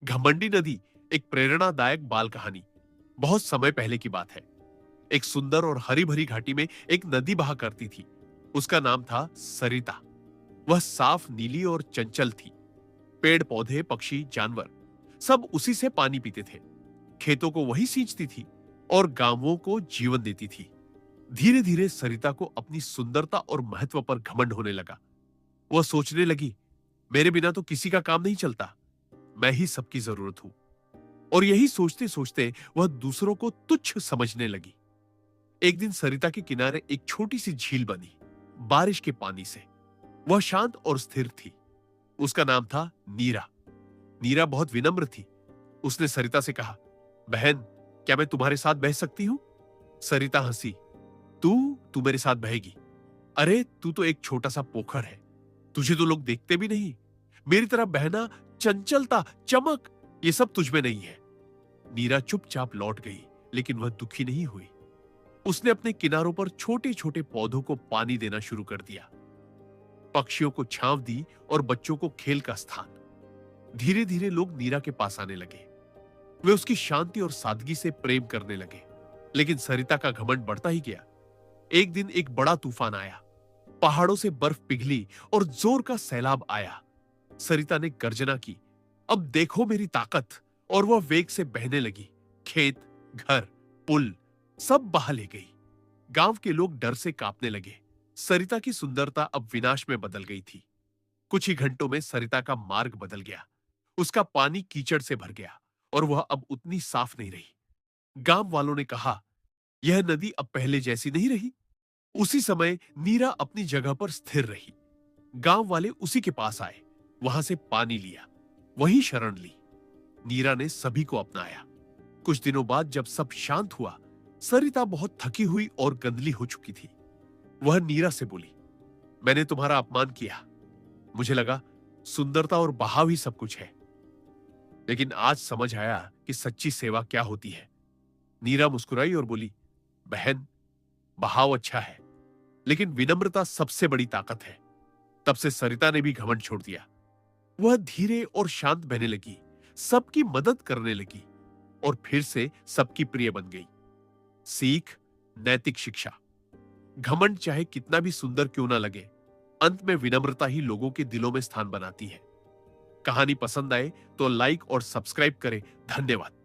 घमंडी नदी एक प्रेरणादायक बाल कहानी। बहुत समय पहले की बात है। एक सुंदर और हरी भरी घाटी में एक नदी बहा करती थी। उसका नाम था सरिता। वह साफ नीली और चंचल थी। पेड़ पौधे पक्षी जानवर सब उसी से पानी पीते थे। खेतों को वही सींचती थी और गांवों को जीवन देती थी। धीरे धीरे सरिता को अपनी सुंदरता और महत्व पर घमंड होने लगा। वह सोचने लगी, मेरे बिना तो किसी का काम नहीं चलता, मैं ही सबकी जरूरत हूं। और यही सोचते सोचते वह दूसरों को तुच्छ समझने लगी। एक दिन सरिता के किनारे एक छोटी सी झील बनी, बारिश के पानी से। वह शांत और स्थिर थी। उसका नाम था नीरा। नीरा बहुत विनम्र थी। उसने सरिता से कहा, बहन, क्या मैं तुम्हारे साथ बह सकती हूं? सरिता हंसी, तू मेरे साथ बहेगी? अरे तू तो एक छोटा सा पोखर है, तुझे तो लोग देखते भी नहीं। मेरी तरह बहना, चंचलता, चमक, ये सब तुझ में नहीं है। नीरा चुपचाप लौट गई, लेकिन वह दुखी नहीं हुई। उसने अपने किनारों पर छोटे छोटे पौधों को पानी देना शुरू कर दिया, पक्षियों को छांव दी और बच्चों को खेल का स्थान। धीरे धीरे लोग नीरा के पास आने लगे। वे उसकी शांति और सादगी से प्रेम करने लगे। लेकिन सरिता का घमंड बढ़ता ही गया। एक दिन एक बड़ा तूफान आया। पहाड़ों से बर्फ पिघली और जोर का सैलाब आया। सरिता ने गर्जना की, अब देखो मेरी ताकत। और वह वेग से बहने लगी। खेत, घर, पुल सब बहा ले गई। गांव के लोग डर से कांपने लगे। सरिता की सुंदरता अब विनाश में बदल गई थी। कुछ ही घंटों में सरिता का मार्ग बदल गया। उसका पानी कीचड़ से भर गया और वह अब उतनी साफ नहीं रही। गांव वालों ने कहा, यह नदी अब पहले जैसी नहीं रही। उसी समय नीरा अपनी जगह पर स्थिर रही। गांव वाले उसी के पास आए, वहां से पानी लिया, वही शरण ली। नीरा ने सभी को अपनाया। कुछ दिनों बाद जब सब शांत हुआ, सरिता बहुत थकी हुई और गंदली हो चुकी थी। वह नीरा से बोली, मैंने तुम्हारा अपमान किया। मुझे लगा सुंदरता और बहाव ही सब कुछ है, लेकिन आज समझ आया कि सच्ची सेवा क्या होती है। नीरा मुस्कुराई और बोली, बहन, बहाव अच्छा है, लेकिन विनम्रता सबसे बड़ी ताकत है। तब से सरिता ने भी घमंड छोड़ दिया। वह धीरे और शांत बहने लगी, सबकी मदद करने लगी और फिर से सबकी प्रिय बन गई। सीख, नैतिक शिक्षा। घमंड चाहे कितना भी सुंदर क्यों ना लगे, अंत में विनम्रता ही लोगों के दिलों में स्थान बनाती है। कहानी पसंद आए तो लाइक और सब्सक्राइब करें। धन्यवाद।